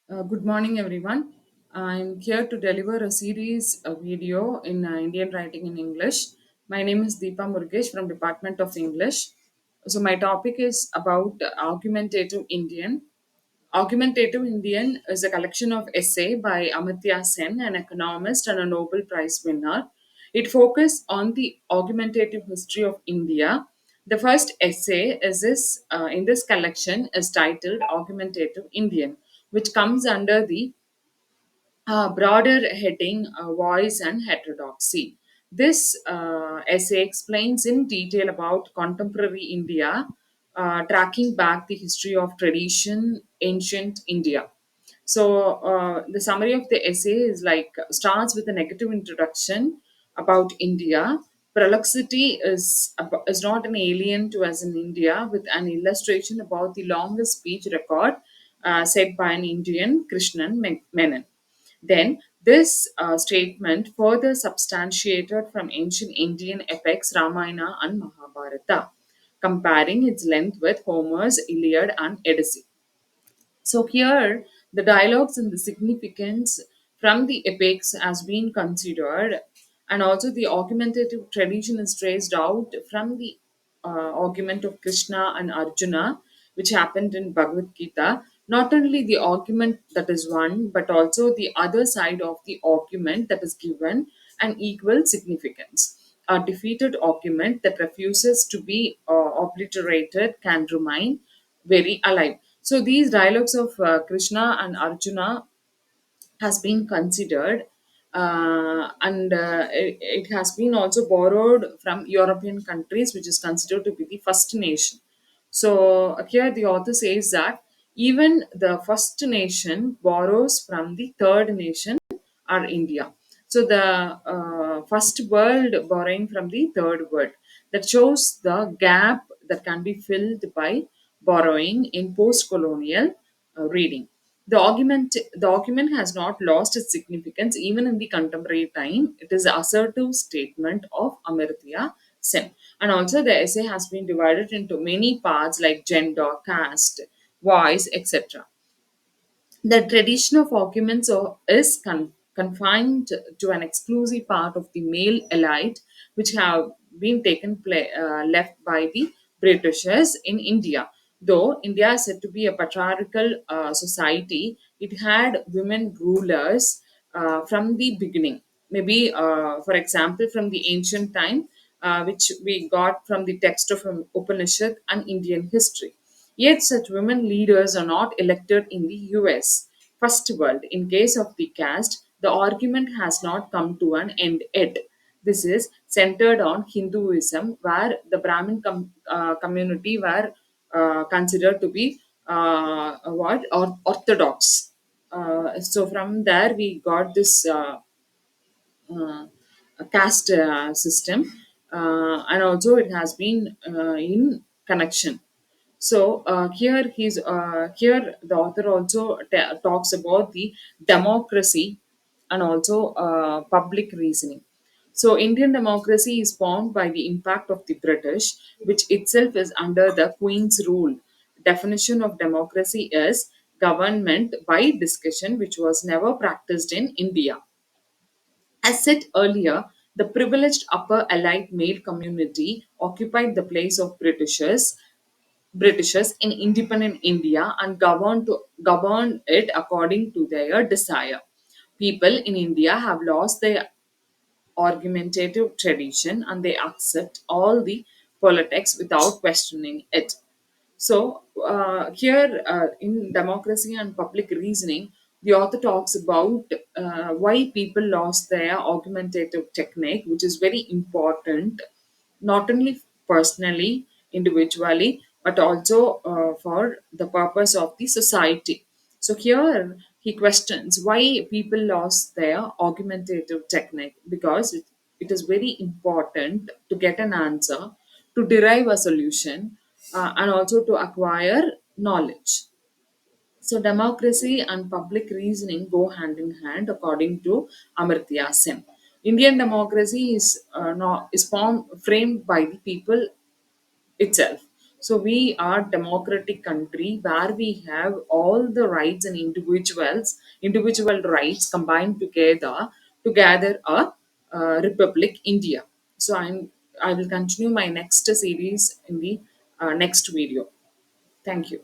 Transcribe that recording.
Good morning, everyone. I'm here to deliver a series of video in Indian writing in English. My name is Deepa Murugesh from Department of English. So my topic is about argumentative Indian. Argumentative Indian is a collection of essay by Amartya Sen, an economist and a Nobel Prize winner. It focuses on the argumentative history of India. The first essay in this collection is titled Argumentative Indian, which comes under the broader heading Voice and Heterodoxy. This essay explains in detail about contemporary India, tracking back the history of tradition, ancient India. So the summary of the essay is like starts with a negative introduction about India. Prolixity is not an alien to us in India, with an illustration about the longest speech record said by an Indian, Krishnan Menon. Then, this statement further substantiated from ancient Indian epics Ramayana and Mahabharata, comparing its length with Homer's Iliad and Odyssey. So here, the dialogues and the significance from the epics has been considered, and also the argumentative tradition is traced out from the argument of Krishna and Arjuna, which happened in Bhagavad Gita. Not only the argument that is won, but also the other side of the argument that is given an equal significance. A defeated argument that refuses to be obliterated can remain very alive. So these dialogues of Krishna and Arjuna has been considered, and it has been also borrowed from European countries, which is considered to be the first nation. So here the author says that even the first nation borrows from the third nation or India. So the first world borrowing from the third world, that shows the gap that can be filled by borrowing in post-colonial reading. The argument has not lost its significance even in the contemporary time. It is an assertive statement of Amartya Sen. And also the essay has been divided into many parts like gender, caste, voice, etc. The tradition of arguments is confined to an exclusive part of the male elite, which have been left by the Britishers in India. Though India is said to be a patriarchal society, it had women rulers from the beginning. Maybe, for example, from the ancient time, which we got from the text of Upanishad and Indian history. Yet, such women leaders are not elected in the US. First world, in case of the caste, the argument has not come to an end yet. This is centered on Hinduism, where the community were considered to be orthodox. So from there we got this uh, caste system, and also it has been in connection. So here the author also talks about the democracy and also public reasoning. So Indian democracy is formed by the impact of the British, which itself is under the Queen's rule. Definition of democracy is government by discussion, which was never practiced in India. As said earlier, the privileged upper elite male community occupied the place of Britishers in independent India and governed it according to their desire. People in India have lost their argumentative tradition and they accept all the politics without questioning it. So, here in Democracy and Public Reasoning, the author talks about why people lost their argumentative technique, which is very important, not only personally, individually, but also for the purpose of the society. So, here he questions why people lost their argumentative technique, because it is very important to get an answer, to derive a solution, and also to acquire knowledge. So, democracy and public reasoning go hand in hand, according to Amartya Sen. Indian democracy is not is formed framed by the people itself. So we are democratic country where we have all the rights and individual rights combined to gather a republic, India. So I will continue my next series in the next video. Thank you.